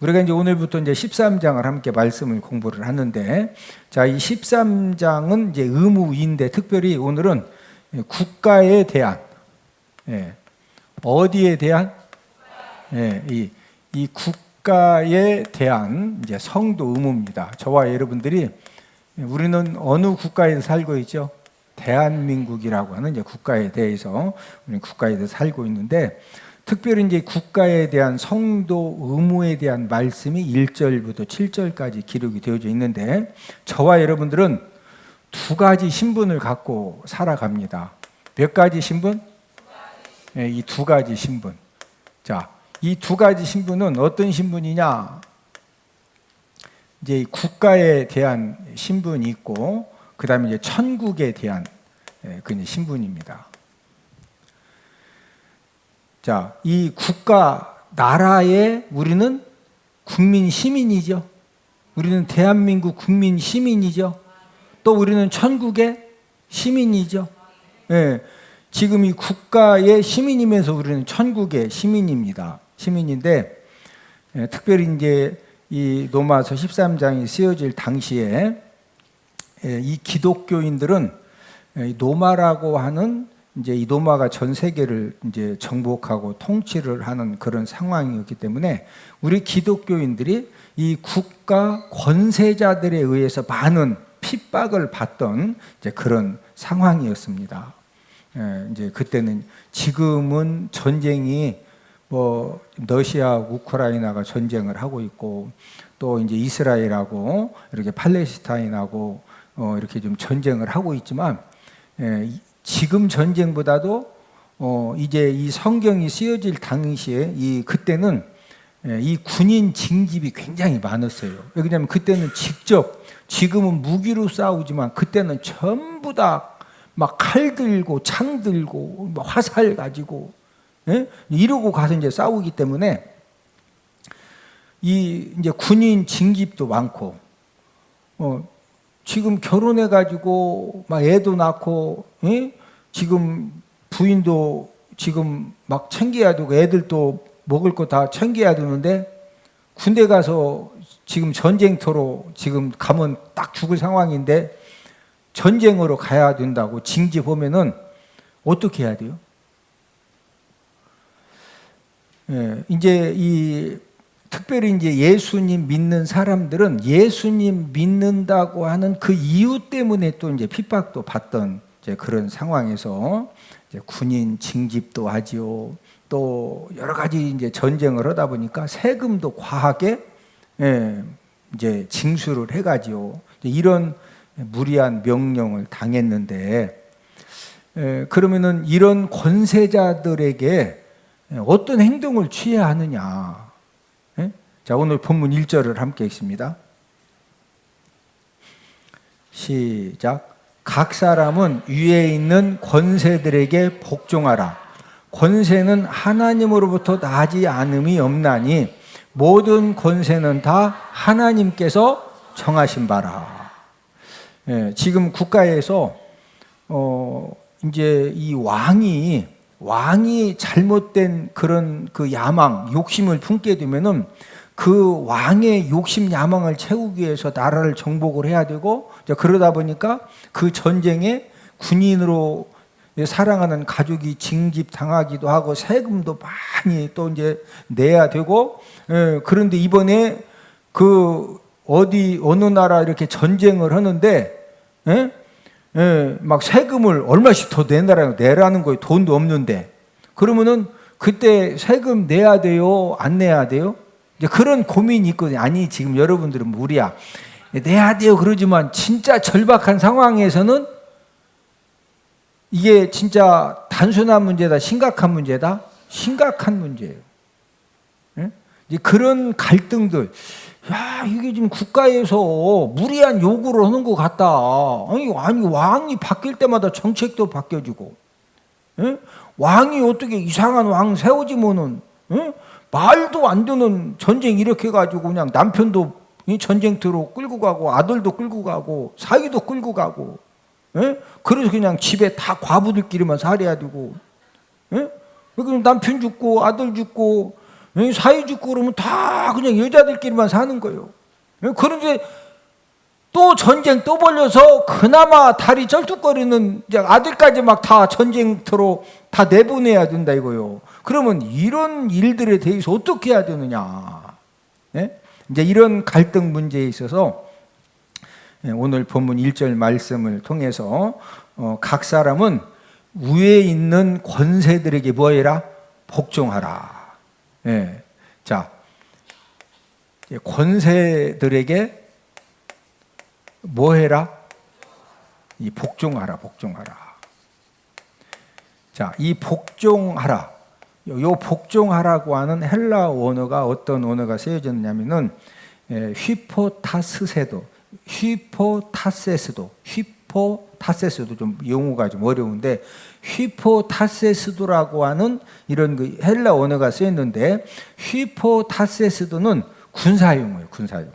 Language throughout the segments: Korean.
우리가 이제 오늘부터 이제 13장을 함께 말씀을 공부를 하는데, 자, 이 13장은 이제 의무인데, 특별히 오늘은 국가에 대한, 어디에 대한, 이 국가에 대한 이제 성도 의무입니다. 저와 여러분들이 우리는 어느 국가에서 살고 있죠? 대한민국이라고 하는 이제 국가에 대해서 우리는 국가에서 살고 있는데, 특별히 이제 국가에 대한 성도 의무에 대한 말씀이 1절부터 7절까지 기록이 되어져 있는데, 저와 여러분들은 두 가지 신분을 갖고 살아갑니다. 몇 가지 신분? 이 두 가지 신분. 자, 이 두 가지 신분은 어떤 신분이냐? 이제 국가에 대한 신분이 있고, 그 다음에 이제 천국에 대한 그 신분입니다. 자, 이 국가, 나라의 우리는 국민 시민이죠. 우리는 대한민국 국민 시민이죠. 또 우리는 천국의 시민이죠. 지금 이 국가의 시민이면서 우리는 천국의 시민입니다. 시민인데, 특별히 이제 이 로마서 13장이 쓰여질 당시에 이 기독교인들은 로마라고 하는 이제 이 로마가 전 세계를 이제 정복하고 통치를 하는 그런 상황이었기 때문에 우리 기독교인들이 이 국가 권세자들에 의해서 많은 핍박을 받던 이제 그런 상황이었습니다. 이제 그때는, 지금은 전쟁이 뭐 러시아, 우크라이나가 전쟁을 하고 있고, 또 이제 이스라엘하고 이렇게 팔레스타인하고 이렇게 좀 전쟁을 하고 있지만, 지금 전쟁보다도 이제 이 성경이 쓰여질 당시에 그때는 이 군인 징집이 굉장히 많았어요. 왜냐하면 그때는 직접, 지금은 무기로 싸우지만 그때는 전부 다 막 칼 들고 창 들고 화살 가지고 이러고 가서 이제 싸우기 때문에 이 이제 군인 징집도 많고, 지금 결혼해 가지고 막 애도 낳고, 지금 부인도 지금 막 챙겨야 되고 애들도 먹을 거 다 챙겨야 되는데, 군대 가서 지금 전쟁터로 지금 가면 딱 죽을 상황인데 전쟁으로 가야 된다고 징집하면은 어떻게 해야 돼요? 이제 특별히 이제 예수님 믿는 사람들은 예수님 믿는다고 하는 그 이유 때문에 또 이제 핍박도 받던 이제 그런 상황에서 이제 군인 징집도 하지요. 또 여러 가지 이제 전쟁을 하다 보니까 세금도 과하게 이제 징수를 해가지요. 이런 무리한 명령을 당했는데, 그러면은 이런 권세자들에게 어떤 행동을 취해야 하느냐? 자, 오늘 본문 1절을 함께 읽습니다. 시작. 각 사람은 위에 있는 권세들에게 복종하라. 권세는 하나님으로부터 나지 않음이 없나니 모든 권세는 다 하나님께서 정하신 바라. 지금 국가에서 이제 이 왕이 잘못된 그런 그 야망, 욕심을 품게 되면은 그 왕의 욕심 야망을 채우기 위해서 나라를 정복을 해야 되고, 그러다 보니까 그 전쟁에 군인으로 사랑하는 가족이 징집당하기도 하고 세금도 많이 또 이제 내야 되고, 그런데 이번에 어느 나라 이렇게 전쟁을 하는데, 막 세금을 얼마씩 더 내라는 거예요. 돈도 없는데. 그러면은 그때 세금 내야 돼요? 안 내야 돼요? 이제 그런 고민이 있거든요. 아니, 지금 여러분들은 무리야. 내야 돼요. 그러지만 진짜 절박한 상황에서는 이게 진짜 단순한 문제다, 심각한 문제다? 심각한 문제예요. 이제 그런 갈등들. 야, 이게 지금 국가에서 무리한 요구를 하는 것 같다. 아니, 왕이 바뀔 때마다 정책도 바뀌어지고, 왕이 어떻게 이상한 왕 세워지면은, 말도 안 되는 전쟁 일으켜가지고 그냥 남편도 전쟁터로 끌고 가고, 아들도 끌고 가고, 사위도 끌고 가고, 그래서 그냥 집에 다 과부들끼리만 살아야 되고, 남편 죽고, 아들 죽고, 사회주의 그러면 다 그냥 여자들끼리만 사는 거예요. 그런데 또 전쟁 또 벌려서 그나마 다리 쩔뚝거리는 아들까지 막 다 전쟁터로 다 내보내야 된다 이거요. 그러면 이런 일들에 대해서 어떻게 해야 되느냐? 이제 이런 갈등 문제에 있어서 오늘 본문 1절 말씀을 통해서 각 사람은 위에 있는 권세들에게 뭐해라? 복종하라. 자, 권세들에게 뭐해라? 이 복종하라, 복종하라. 자, 이 복종하라. 요 복종하라고 하는 헬라 언어가 어떤 언어가 쓰여졌냐면은 휘포타스세도, 휘포타세스도 좀 용어가 좀 어려운데 휘포타세스도라고 하는 이런 그 헬라 언어가 쓰였는데 휘포타세스도는 군사용어예요, 군사용어.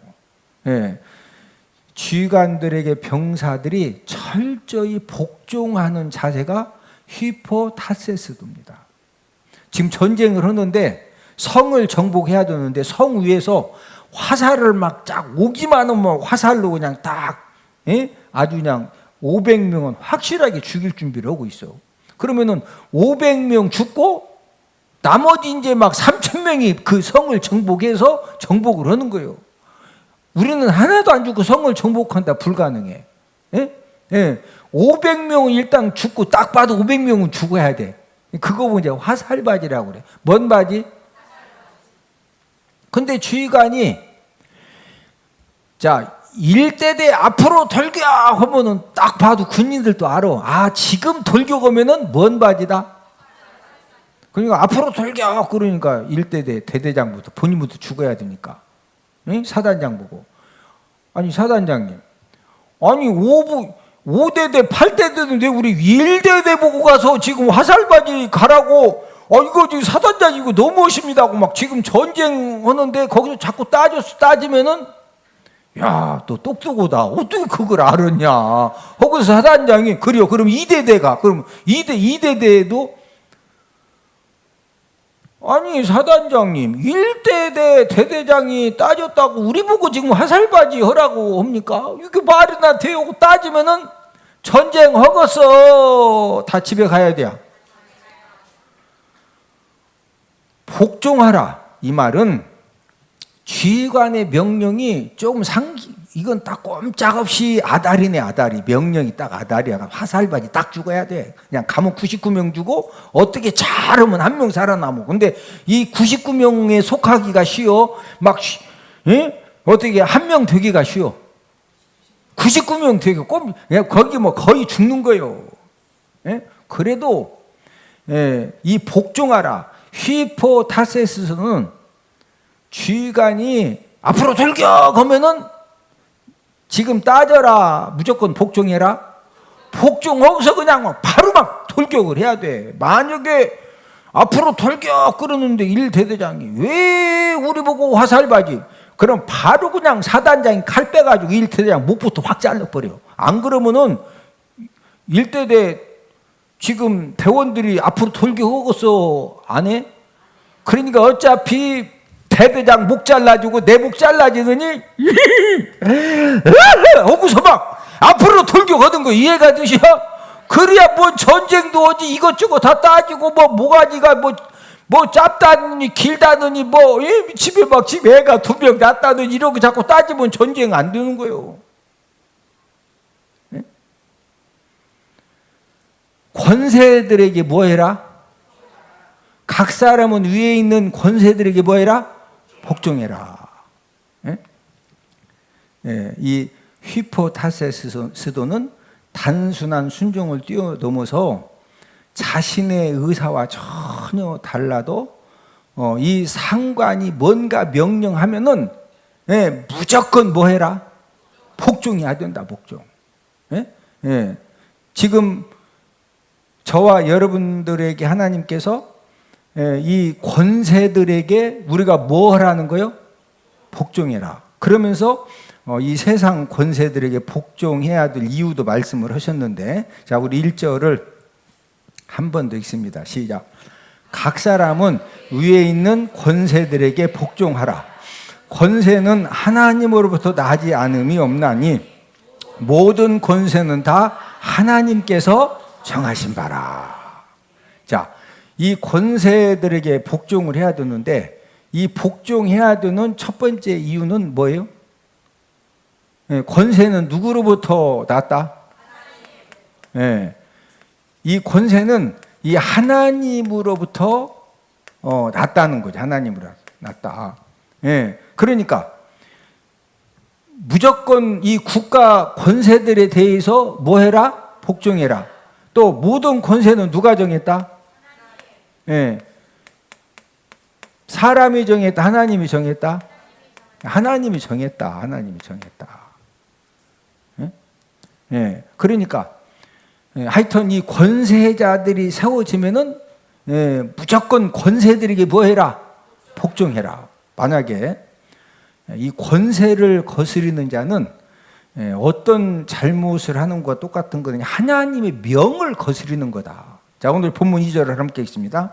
지휘관들에게 병사들이 철저히 복종하는 자세가 휘포타세스도입니다. 지금 전쟁을 하는데 성을 정복해야 되는데 성 위에서 화살을 막 쫙 오기만 하면 화살로 그냥 딱 아주 그냥 500명은 확실하게 죽일 준비를 하고 있어. 그러면은 500명 죽고 나머지 이제 막 3,000명이 그 성을 정복해서 정복을 하는 거예요. 우리는 하나도 안 죽고 성을 정복한다 불가능해. 500명은 일단 죽고 딱 봐도 500명은 죽어야 돼. 그거 보면 이제 화살바지라고 그래. 뭔 바지? 근데 주의관이 자 1대대 앞으로 돌격 하면은 딱 봐도 군인들도 알아. 아 지금 돌격하면은 뭔 바지다? 그러니까 앞으로 돌격 그러니까 1대대 대대장부터 본인부터 죽어야 되니까. 사단장 보고 아니 사단장님 아니 5대대 8대대인데 우리 1대대 보고 가서 지금 화살바지 가라고 이거 지금 사단장 이거 너무하십니다 하고 막 지금 전쟁하는데 거기서 자꾸 따지면은 야 또 똑똑하다 어떻게 그걸 알았냐 거기서 사단장이 그래요 그럼 2대대가 그럼 2대대도 아니 사단장님 1대대 대대장이 따졌다고 우리 보고 지금 화살바지 하라고 합니까? 이게 말이나 되고 따지면은 전쟁 허겄어 다 집에 가야 돼요. 복종하라 이 말은 지휘관의 명령이 조금 이건 딱 꼼짝없이 아다리네 아다리 명령이 딱 아다리야 화살바지 딱 죽어야 돼. 그냥 가면 99명 주고 어떻게 잘하면 1명 살아남고 근데 이 99명에 속하기가 쉬워 막 어떻게 1명 되기가 쉬워 99명 되기 거기 뭐 거의 죽는 거예요. 그래도 이 복종하라 휘포타세스는 지휘관이 앞으로 돌격하면은 지금 따져라 무조건 복종해라 복종하고서 그냥 바로 막 돌격을 해야 돼. 만약에 앞으로 돌격 그러는데 1대대장이 왜 우리 보고 화살바지 그럼 바로 그냥 사단장이 칼 빼가지고 1대대장 목부터 확 잘라버려. 안 그러면은 1대대 지금 대원들이 앞으로 돌격하고서 안 해? 그러니까 어차피 대대장 목 잘라주고 내 목 잘라지더니 하고서 막 앞으로 돌격하던 거 이해가 되셔? 그래야 뭐 전쟁도 오지 이것저것 다 따지고 뭐 모가지가 뭐 짧다느니 길다느니 뭐 집에 막 집 애가 2명 낳았다느니 이러고 자꾸 따지면 전쟁 안 되는 거예요. 권세들에게 뭐 해라? 각 사람은 위에 있는 권세들에게 뭐 해라? 복종해라. 이 휘포타세스도는 단순한 순종을 뛰어넘어서 자신의 의사와 전혀 달라도 이 상관이 뭔가 명령하면은 무조건 뭐 해라? 복종해야 된다. 복종. 지금 저와 여러분들에게 하나님께서 이 권세들에게 우리가 뭐 하라는 거요? 복종해라. 그러면서 이 세상 권세들에게 복종해야 될 이유도 말씀을 하셨는데 자 우리 1절을 한 번 더 읽습니다. 시작. 각 사람은 위에 있는 권세들에게 복종하라. 권세는 하나님으로부터 나지 않음이 없나니 모든 권세는 다 하나님께서 정하신 바라. 자, 이 권세들에게 복종을 해야 되는데 이 복종해야 되는 첫 번째 이유는 뭐예요? 권세는 누구로부터 났다? 이 권세는 이 하나님으로부터 났다는 거죠. 하나님으로 났다. 그러니까 무조건 이 국가 권세들에 대해서 뭐 해라? 복종해라. 또 모든 권세는 누가 정했다? 사람이 정했다? 하나님이 정했다? 하나님이 정했다. 하나님이 정했다. 그러니까 하여튼 이 권세자들이 세워지면은 무조건 권세들에게 뭐 해라? 복종해라. 만약에 이 권세를 거스리는 자는 어떤 잘못을 하는 것과 똑같은 거는 하나님의 명을 거스리는 거다. 자, 오늘 본문 2절을 함께 읽습니다.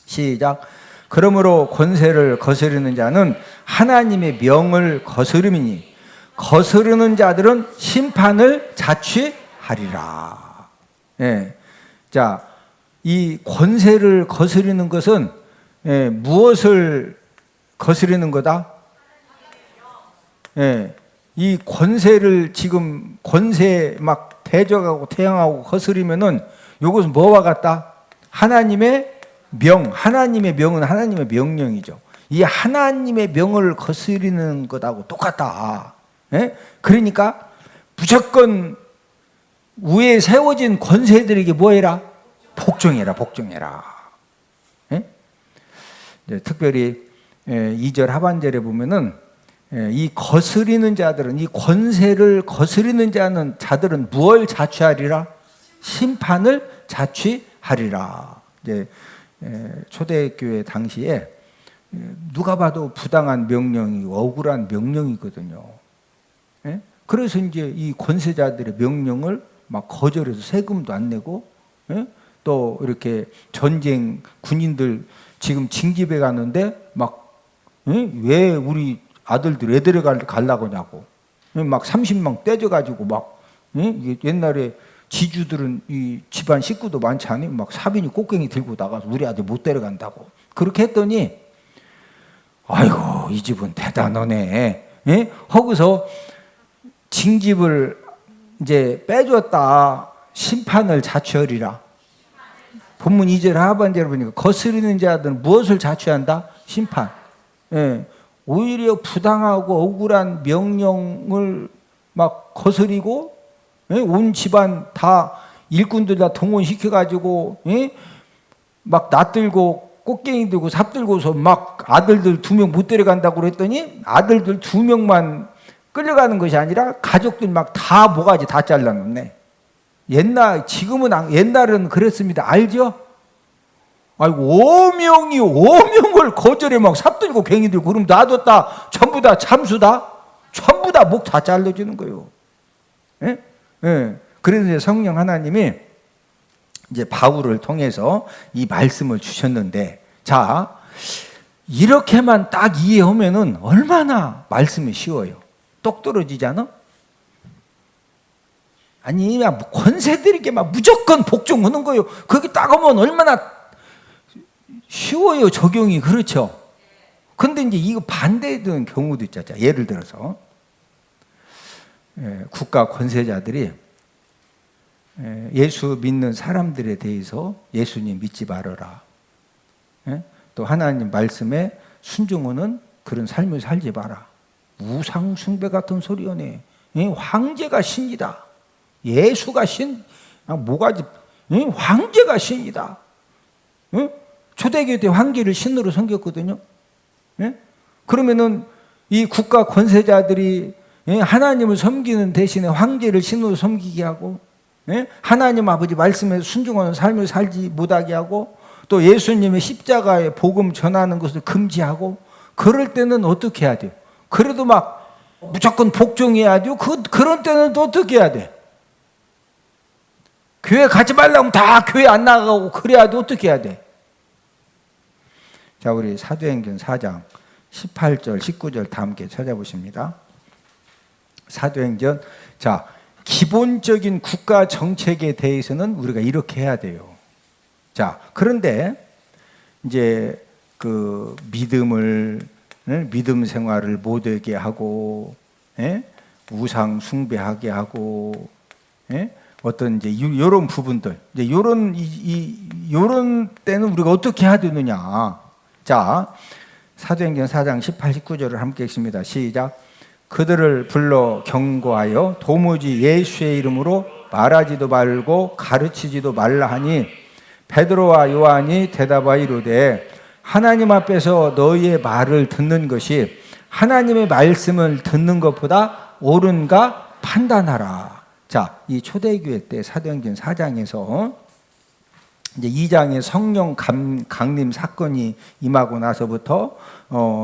시작. 그러므로 권세를 거스르는 자는 하나님의 명을 거스름이니 거스르는 자들은 심판을 자취하리라. 자, 이 권세를 거스르는 것은 무엇을 거스르는 거다? 이 권세를 지금 권세 막 대적하고 태양하고 거스르면은 이것은 뭐와 같다? 하나님의 명, 하나님의 명은 하나님의 명령이죠. 이 하나님의 명을 거스르는 것하고 똑같다. 그러니까 무조건 위에 세워진 권세들에게 뭐해라? 복종해라, 복종해라. 특별히 2절 하반절에 보면은 이 거스리는 자들은, 이 권세를 거스리는 자들은 무엇을 자취하리라? 심판을 자취하리라. 이제 초대교회 당시에 누가 봐도 부당한 명령이고 억울한 명령이거든요. 그래서 이제 이 권세자들의 명령을 막 거절해서 세금도 안 내고, 또 이렇게 전쟁 군인들 지금 징집해 가는데 막 왜 우리 아들들 애들에 가려고 하냐고 막 30명 떼져가지고 막 옛날에 지주들은 이 집안 식구도 많지 않아요? 막 사빈이 꽃갱이 들고 나가서 우리 아들 못 데려간다고 그렇게 했더니 아이고 이 집은 대단하네. 거기서 징집을 이제 빼줬다. 심판을 자취하리라. 본문 2절 하반절에 보니까 거스르는 자들은 무엇을 자취한다? 심판. 오히려 부당하고 억울한 명령을 막 거스리고 온 집안 다 일꾼들 다 동원시켜가지고 막 낫들고 꽃갱이 들고 삽 들고서 막 아들들 2명 못 데려간다고 그랬더니 아들들 2명만 끌려가는 것이 아니라 가족들 막 다 모가지 다 잘라놓네. 지금은 옛날은 그랬습니다. 알죠? 아이고, 5명을 거절해 막 삽 들고 괭이 들고 그럼 놔뒀다. 전부 다 참수다. 전부 다 목 다 잘라주는 거예요. 그래서 이제 성령 하나님이 이제 바울을 통해서 이 말씀을 주셨는데, 자, 이렇게만 딱 이해하면은 얼마나 말씀이 쉬워요. 똑 떨어지잖아? 아니, 권세들에게 막 무조건 복종하는 거예요. 거기 딱 오면 얼마나 쉬워요, 적용이. 그렇죠? 근데 이제 이거 반대되는 경우도 있잖아요. 예를 들어서, 국가 권세자들이 예수 믿는 사람들에 대해서 예수님 믿지 말아라. 또 하나님 말씀에 순종하는 그런 삶을 살지 마라. 우상 숭배 같은 소리여네. 황제가 신이다. 예수가 신, 뭐가지? 황제가 신이다. 초대교회 때 황제를 신으로 섬겼거든요. 그러면은 이 국가 권세자들이 하나님을 섬기는 대신에 황제를 신으로 섬기게 하고, 하나님 아버지 말씀에 순종하는 삶을 살지 못하게 하고, 또 예수님의 십자가의 복음 전하는 것을 금지하고, 그럴 때는 어떻게 해야 돼요? 그래도 막 무조건 복종해야 돼요. 그런 때는 또 어떻게 해야 돼? 교회 가지 말라면 다 교회 안 나가고 그래야 돼. 어떻게 해야 돼? 자, 우리 사도행전 4장 18절, 19절 다 함께 찾아보십니다. 사도행전, 자, 기본적인 국가 정책에 대해서는 우리가 이렇게 해야 돼요. 자, 그런데 이제 그 믿음 생활을 못하게 하고, 우상 숭배하게 하고, 어떤 이제 이런 부분들, 이제 요런 때는 우리가 어떻게 해야 되느냐. 자, 사도행전 4장 18, 19절을 함께 읽습니다. 시작. 그들을 불러 경고하여 도무지 예수의 이름으로 말하지도 말고 가르치지도 말라 하니 베드로와 요한이 대답하여 이르되 하나님 앞에서 너희의 말을 듣는 것이 하나님의 말씀을 듣는 것보다 옳은가 판단하라. 자, 이 초대교회 때 사도행전 4장에서 이제 2장에 성령 강림 사건이 임하고 나서부터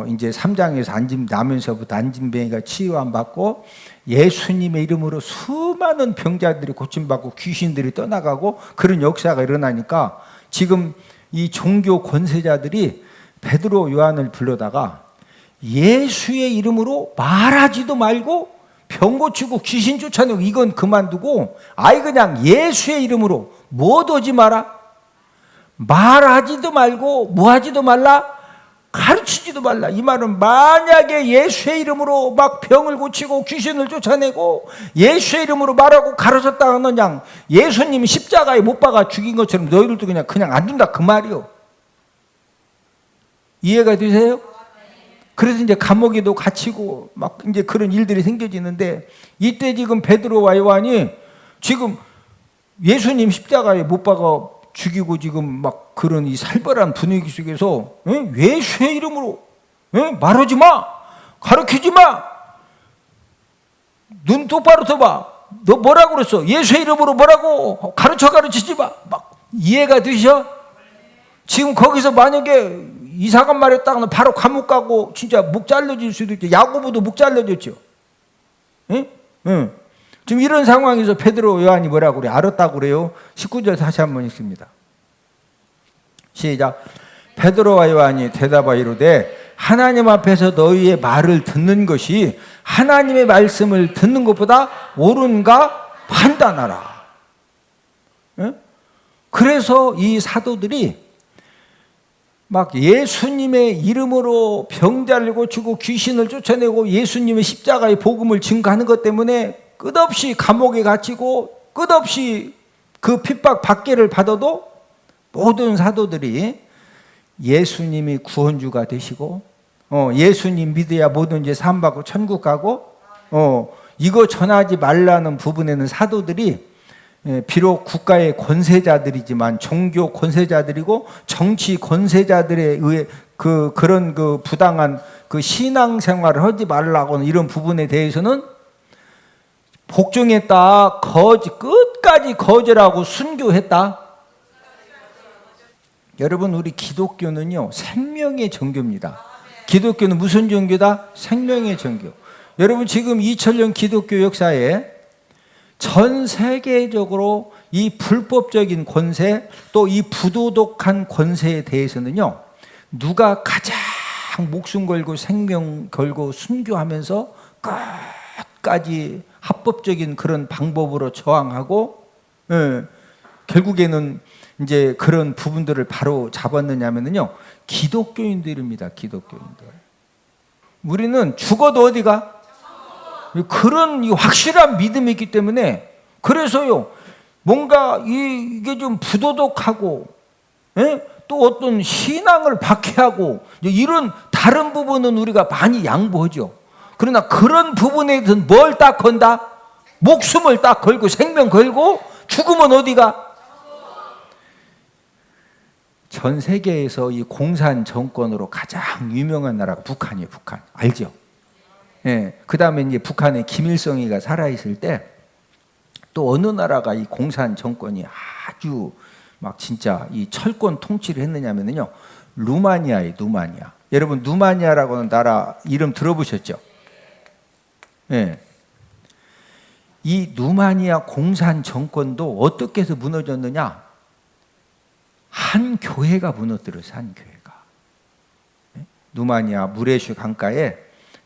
이제 3장에서 나면서부터 안진뱅이가 치유 안 받고 예수님의 이름으로 수많은 병자들이 고침받고 귀신들이 떠나가고 그런 역사가 일어나니까 지금 이 종교 권세자들이 베드로 요한을 불러다가 예수의 이름으로 말하지도 말고 병 고치고 귀신 쫓아내고 이건 그만두고 아예 그냥 예수의 이름으로 뭐도 하지 마라, 말하지도 말고 뭐하지도 말라, 가르치지도 말라. 이 말은 만약에 예수의 이름으로 막 병을 고치고 귀신을 쫓아내고 예수의 이름으로 말하고 가르쳤다 하는 양 예수님이 십자가에 못 박아 죽인 것처럼 너희들도 그냥 안 된다 그 말이요. 이해가 되세요? 그래서 이제 감옥에도 갇히고 막 이제 그런 일들이 생겨지는데 이때 지금 베드로와 요한이 지금 예수님 십자가에 못 박아 죽이고 지금 막 그런 이 살벌한 분위기 속에서 예수의 이름으로 말하지 마, 가르치지 마, 눈 똑바로 떠봐, 너 뭐라고 그랬어? 예수의 이름으로 뭐라고 가르치지 마. 막 이해가 되셔? 지금 거기서 만약에 이상한 말 했다가는 바로 감옥 가고 진짜 목 잘려질 수도 있죠. 야고보도 목 잘려졌죠. 지금 이런 상황에서 베드로 요한이 뭐라고 그래? 알았다고 그래요. 19절 다시 한번 읽습니다. 시작. 베드로와 요한이 대답하여 이르되 하나님 앞에서 너희의 말을 듣는 것이 하나님의 말씀을 듣는 것보다 옳은가 판단하라. 그래서 이 사도들이 막 예수님의 이름으로 병자를 고치고 귀신을 쫓아내고 예수님의 십자가의 복음을 증거하는 것 때문에 끝없이 감옥에 갇히고 끝없이 그 핍박 받기를 받아도 모든 사도들이 예수님이 구원주가 되시고 예수님 믿어야 모든 죄 사함받고 천국 가고 이거 전하지 말라는 부분에는 사도들이 비록 국가의 권세자들이지만 종교 권세자들이고 정치 권세자들에 의해 그런 부당한 그 신앙생활을 하지 말라고는 이런 부분에 대해서는 복종했다, 끝까지 거절하고 순교했다. 여러분, 우리 기독교는요 생명의 종교입니다. 기독교는 무슨 종교다? 생명의 종교. 여러분, 지금 2000년 기독교 역사에 전 세계적으로 이 불법적인 권세 또 이 부도덕한 권세에 대해서는요 누가 가장 목숨 걸고 생명 걸고 순교하면서 끝까지 합법적인 그런 방법으로 저항하고 결국에는 이제 그런 부분들을 바로 잡았느냐면요 기독교인들입니다. 기독교인들. 우리는 죽어도 어디가? 그런 확실한 믿음이 있기 때문에 그래서요 뭔가 이게 좀 부도덕하고 또 어떤 신앙을 박해하고 이런 다른 부분은 우리가 많이 양보하죠. 그러나 그런 부분에 대해서는 뭘 딱 건다? 목숨을 딱 걸고 생명 걸고 죽으면 어디가? 전 세계에서 이 공산 정권으로 가장 유명한 나라가 북한이에요. 북한 알죠? 그 다음에 이제 북한의 김일성이가 살아있을 때 또 어느 나라가 이 공산 정권이 아주 막 진짜 이 철권 통치를 했느냐면요 루마니아예요. 루마니아. 여러분 루마니아라고 하는 나라 이름 들어보셨죠? 이 루마니아 공산 정권도 어떻게 해서 무너졌느냐? 한 교회가 무너뜨렸어요. 한 교회가. 누마니아 무레슈 강가에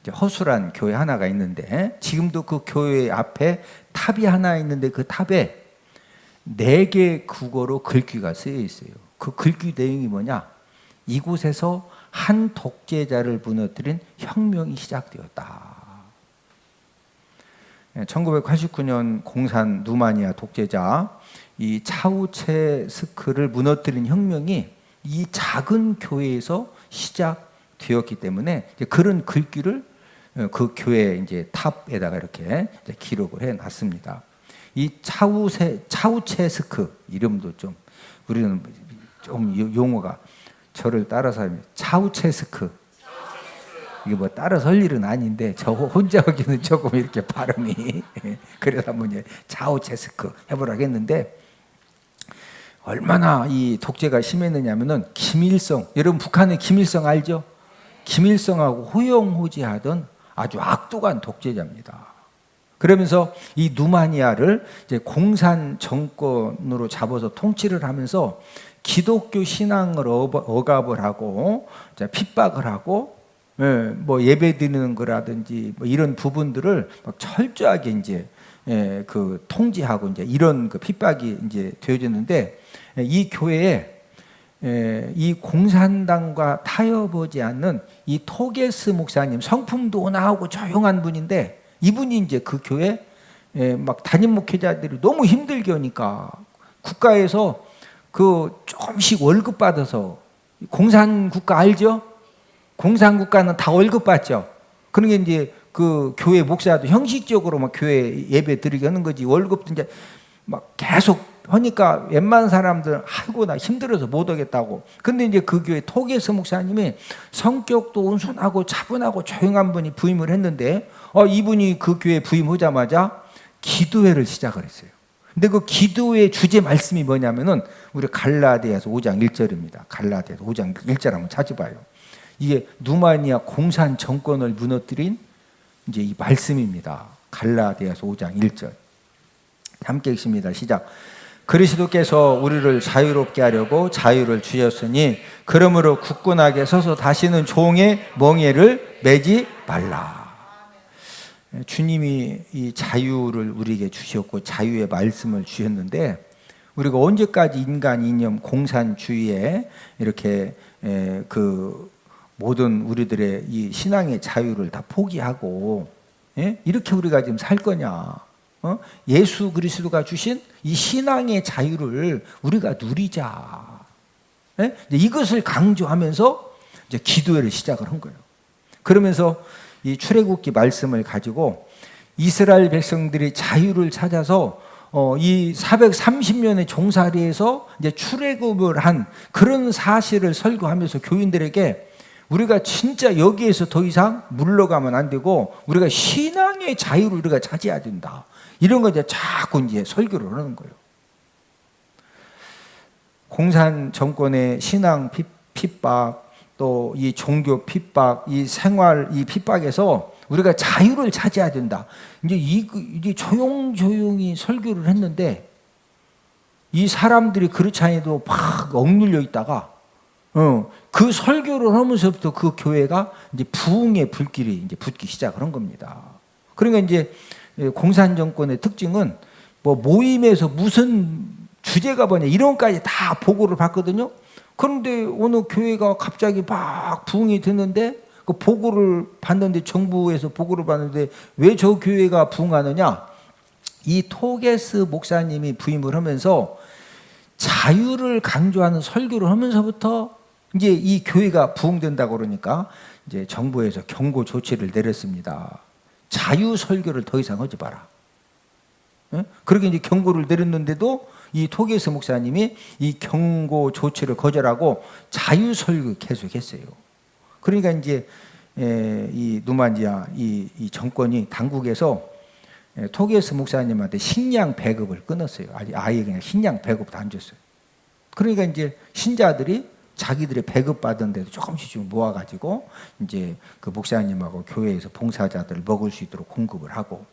이제 허술한 교회 하나가 있는데, 지금도 그 교회 앞에 탑이 하나 있는데 그 탑에 4개 국어로 글귀가 쓰여 있어요. 그 글귀 내용이 뭐냐? 이곳에서 한 독재자를 무너뜨린 혁명이 시작되었다. 1989년 공산 누마니아 독재자 이 차우체스크를 무너뜨린 혁명이 이 작은 교회에서 시작되었기 때문에 그런 글귀를 그 교회 이제 탑에다가 이렇게 기록을 해 놨습니다. 이 차우체스크 이름도 좀 우리는 좀 용어가 저를 따라서 하면 차우체스크, 이게 뭐 따라서 할 일은 아닌데 저 혼자 하기는 조금 이렇게 발음이 그래서 한번 이제 차우체스크 해보라고 했는데, 얼마나 이 독재가 심했느냐면은 김일성, 여러분 북한의 김일성 알죠? 김일성하고 호용호지하던 아주 악독한 독재자입니다. 그러면서 이 누마니아를 이제 공산 정권으로 잡아서 통치를 하면서 기독교 신앙을 억압을 하고 핍박을 하고, 뭐 예배 드리는 거라든지 뭐 이런 부분들을 막 철저하게 이제 그 통제하고 이제 이런 그 핍박이 이제 되어졌는데, 이 교회에 이 공산당과 타협하지 않는 이 토게스 목사님, 성품도 온화하고 조용한 분인데, 이분이 이제 그 교회 막 담임 목회자들이 너무 힘들게 하니까 국가에서 그 조금씩 월급 받아서, 공산국가 알죠? 공산국가는 다 월급 받죠. 그러니까 이제 그 교회 목사도 형식적으로 막 교회 예배 드리게 하는 거지, 월급도 이제 막 계속 하니까 웬만한 사람들은 아이고 나 힘들어서 못 오겠다고. 근데 이제 그 교회 토게스 목사님이 성격도 온순하고 차분하고 조용한 분이 부임을 했는데, 이분이 그 교회 부임하자마자 기도회를 시작을 했어요. 근데 그 기도회 주제 말씀이 뭐냐면은 우리 갈라디아서 5장 1절입니다. 갈라디아서 5장 1절 한번 찾아봐요. 이게 누마니아 공산 정권을 무너뜨린 이제 이 말씀입니다. 갈라디아서 5장 1절. 함께 읽습니다. 시작. 그리스도께서 우리를 자유롭게 하려고 자유를 주셨으니 그러므로 굳건하게 서서 다시는 종의 멍에를 매지 말라. 주님이 이 자유를 우리에게 주셨고 자유의 말씀을 주셨는데, 우리가 언제까지 인간 이념 공산주의에 이렇게 그 모든 우리들의 이 신앙의 자유를 다 포기하고 이렇게 우리가 지금 살 거냐? 예수 그리스도가 주신 이 신앙의 자유를 우리가 누리자. 이것을 강조하면서 이제 기도회를 시작을 한 거예요. 그러면서 이 출애굽기 말씀을 가지고 이스라엘 백성들이 자유를 찾아서 이 430년의 종살이에서 이제 출애굽을 한 그런 사실을 설교하면서 교인들에게 우리가 진짜 여기에서 더 이상 물러가면 안 되고 우리가 신앙의 자유를 우리가 차지해야 된다. 이런 거 이제 자꾸 이제 설교를 하는 거예요. 공산 정권의 신앙 핍박, 또 이 종교 핍박, 이 생활 이 핍박에서 우리가 자유를 차지해야 된다. 이제 조용조용히 설교를 했는데 이 사람들이 그렇지 않아도 막 억눌려 있다가 그 설교를 하면서부터 그 교회가 이제 부흥의 불길이 이제 붙기 시작을 한 겁니다. 그러니까 이제 공산 정권의 특징은 뭐 모임에서 무슨 주제가 뭐냐 이런 것까지 다 보고를 받거든요. 그런데 어느 교회가 갑자기 막 부흥이 됐는데 그 보고를 받는데, 정부에서 보고를 받는데 왜 저 교회가 부흥하느냐? 이 토게스 목사님이 부임을 하면서 자유를 강조하는 설교를 하면서부터 이제 이 교회가 부흥된다고 그러니까 이제 정부에서 경고 조치를 내렸습니다. 자유 설교를 더 이상 하지 마라. 그렇게 이제 경고를 내렸는데도 이 토게스 목사님이 이 경고 조치를 거절하고 자유 설교 계속했어요. 그러니까 이제 이 누마니아 이 정권이 당국에서 토게스 목사님한테 식량 배급을 끊었어요. 아예 그냥 식량 배급도 안 줬어요. 그러니까 이제 신자들이 자기들의 배급받은 데도 조금씩 좀 모아가지고 이제 그 목사님하고 교회에서 봉사자들 먹을 수 있도록 공급을 하고,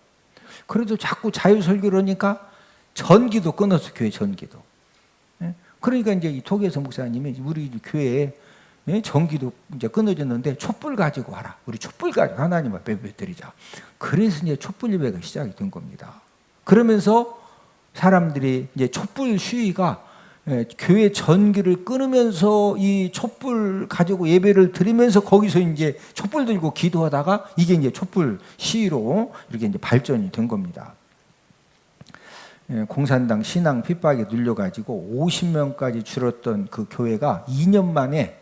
그래도 자꾸 자유 설교를 하니까 전기도 끊었어, 교회 전기도. 그러니까 이제 이 토게스 목사님이 우리 교회에 예? 전기도 이제 끊어졌는데 촛불 가지고 와라. 우리 촛불 가지고 하나님 앞에 드리자. 그래서 이제 촛불 예배가 시작이 된 겁니다. 그러면서 사람들이 이제 촛불 시위가 교회 전기를 끊으면서 이 촛불 가지고 예배를 드리면서 거기서 이제 촛불 들고 기도하다가 이게 이제 촛불 시위로 이렇게 이제 발전이 된 겁니다. 공산당 신앙 핍박에 눌려가지고 50명까지 줄었던 그 교회가 2년 만에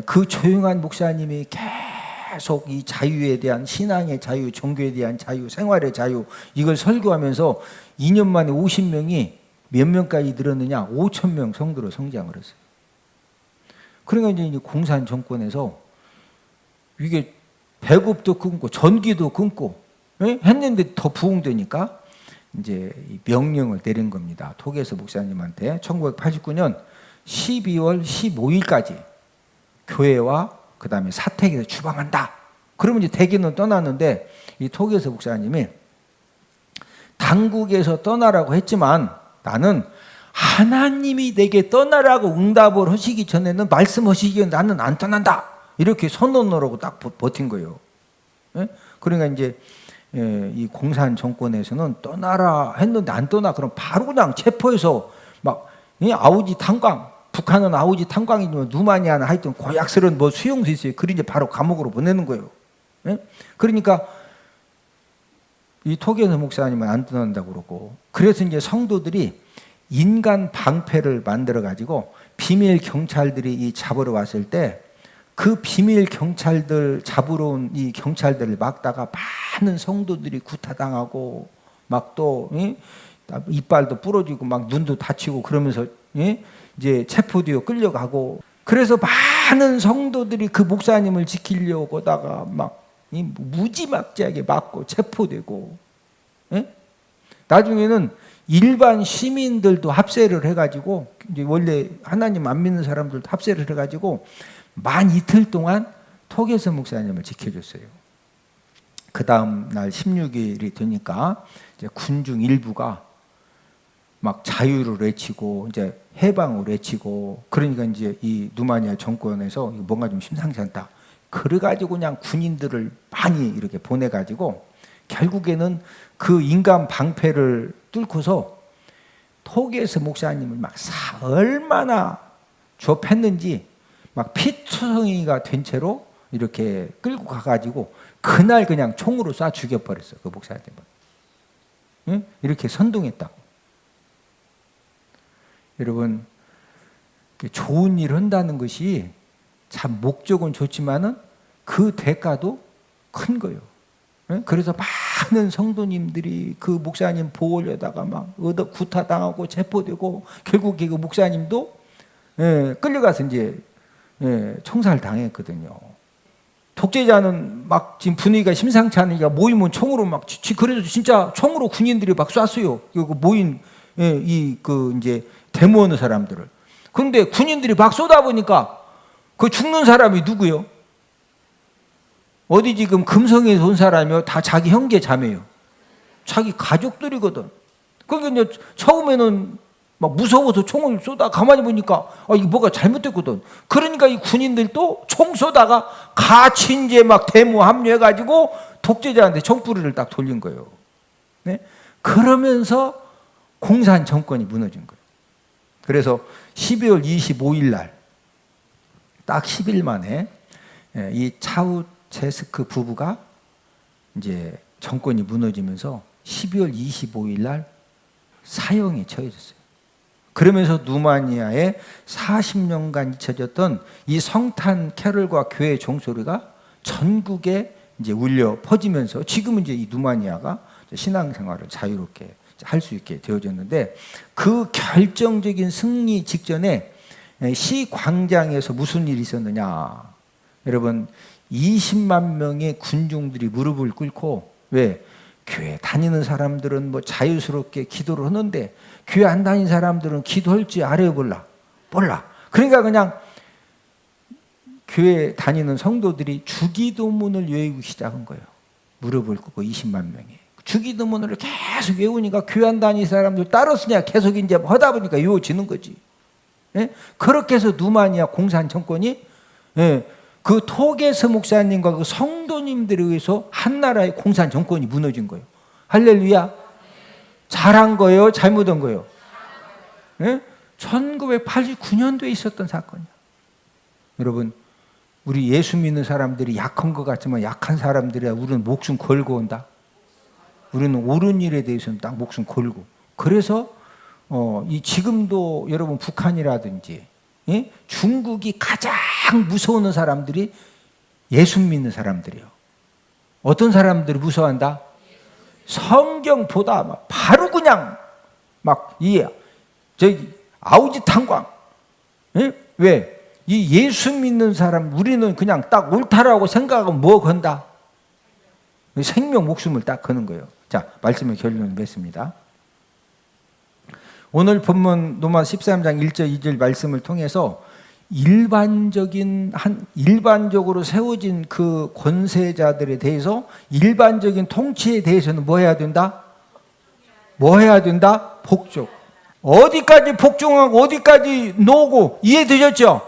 그 조용한 목사님이 계속 이 자유에 대한 신앙의 자유, 종교에 대한 자유, 생활의 자유 이걸 설교하면서 2년 만에 50명이 몇 명까지 늘었느냐? 5,000명 성도로 성장을 했어요. 그러니까 이제 공산 정권에서 이게 배급도 끊고 전기도 끊고 했는데 더 부흥되니까 이제 명령을 내린 겁니다. 토계서 목사님한테 1989년 12월 15일까지 교회와 그 다음에 사택에서 추방한다. 그러면 이제 대기는 떠났는데 이 토계서 목사님이 당국에서 떠나라고 했지만 나는 하나님이 내게 떠나라고 응답을 하시기 전에는 말씀하시기 전에 나는 안 떠난다. 이렇게 선언하라고 딱 버틴 거예요. 그러니까 이제 이 공산 정권에서는 떠나라 했는데 안 떠나. 그럼 바로 그냥 체포해서 막 아우지 탄광, 북한은 아우지 탄광이지만 누마니아는 하여튼 고약스러운 뭐 수용소 있어요. 그리 이제 바로 감옥으로 보내는 거예요. 그러니까 이 토계서 목사님은 안 떠난다고 그러고, 그래서 이제 성도들이 인간 방패를 만들어 가지고 비밀 경찰들이 이 잡으러 왔을 때 그 비밀 경찰들 잡으러 온 이 경찰들을 막다가 많은 성도들이 구타당하고 막 또 이빨도 부러지고 막 눈도 다치고 그러면서 이제 체포되어 끌려가고, 그래서 많은 성도들이 그 목사님을 지키려고 하다가 막 무지막지하게 맞고 체포되고, 나중에는 일반 시민들도 합세를 해가지고, 이제 원래 하나님 안 믿는 사람들도 합세를 해가지고 만 이틀 동안 토계서 목사님을 지켜줬어요. 그 다음 날 16일이 되니까 이제 군중 일부가 막 자유를 외치고 이제 해방을 외치고, 그러니까 이제 이 누마니아 정권에서 뭔가 좀 심상치 않다. 그래가지고 그냥 군인들을 많이 이렇게 보내가지고 결국에는 그 인간 방패를 뚫고서 토계서 목사님을 막 얼마나 좁혔는지 막 피투성이가 된 채로 이렇게 끌고 가가지고 그날 그냥 총으로 쏴 죽여버렸어. 그 목사님을. 이렇게 선동했다고. 여러분, 좋은 일 한다는 것이 참 목적은 좋지만은 그 대가도 큰 거예요. 그래서 많은 성도님들이 그 목사님 보호하려다가 막 구타당하고 체포되고, 결국에 그 목사님도 끌려가서 이제 총살 당했거든요. 독재자는 막 지금 분위기가 심상치 않으니까 모이면 총으로 막, 그래도 진짜 총으로 군인들이 막 쐈어요. 모인 이제 데모하는 사람들을. 그런데 군인들이 막 쏘다 보니까 그 죽는 사람이 누구요? 어디 지금 금성에서 온 사람이요? 다 자기 형제 자매요. 자기 가족들이거든. 그러니까 이제 처음에는 막 무서워서 총을 쏘다 가만히 보니까 이거 뭐가 잘못됐거든. 그러니까 이 군인들도 총 쏘다가 같이 이제 막 데모 합류해가지고 독재자한테 총구리를 딱 돌린 거예요. 그러면서 공산 정권이 무너진 거예요. 그래서 12월 25일 날 딱 10일 만에 이 차우체스크 부부가 이제 정권이 무너지면서 12월 25일 날 사형에 처해졌어요. 그러면서 누마니아에 40년간 잊혀졌던 이 성탄 캐럴과 교회 종소리가 전국에 이제 울려 퍼지면서 지금은 이제 이 누마니아가 신앙생활을 자유롭게 할 수 있게 되어졌는데, 그 결정적인 승리 직전에 시 광장에서 무슨 일이 있었느냐? 여러분, 20만 명의 군중들이 무릎을 꿇고, 왜? 교회 다니는 사람들은 뭐 자유스럽게 기도를 하는데 교회 안 다니는 사람들은 기도할지 알아요, 몰라? 그러니까 그냥 교회 다니는 성도들이 주기도문을 외우기 시작한 거예요. 무릎을 꿇고 20만 명이 주기도문을 계속 외우니까 교회 안 다니는 사람들 따라서냐 계속 이제 하다 보니까 외워지는 거지. 예? 그렇게 해서 누마니아 공산 정권이 예, 그 토게스 목사님과 그 성도님들에 의해서 한 나라의 공산 정권이 무너진 거예요. 할렐루야. 잘한 거예요? 잘못한 거예요? 예? 1989년도에 있었던 사건이야. 여러분, 우리 예수 믿는 사람들이 약한 것 같지만 약한 사람들이야. 우리는 목숨 걸고 온다. 우리는 옳은 일에 대해서는 딱 목숨 걸고. 그래서 이 지금도 여러분 북한이라든지 예? 중국이 가장 무서워하는 사람들이 예수 믿는 사람들이에요. 어떤 사람들이 무서워한다? 성경보다 막 바로 그냥 막 저기 아우지 탄광. 예? 왜? 이 예수 믿는 사람 우리는 그냥 딱 옳다라고 생각하면 뭐 건다? 생명 목숨을 딱 거는 거예요. 자, 말씀의 결론을 맺습니다. 오늘 본문 로마 13장 1절 2절 말씀을 통해서 일반적으로 세워진 그 권세자들에 대해서 일반적인 통치에 대해서는 뭐 해야 된다? 뭐 해야 된다? 복종. 어디까지 복종하고 어디까지 노고 이해되셨죠?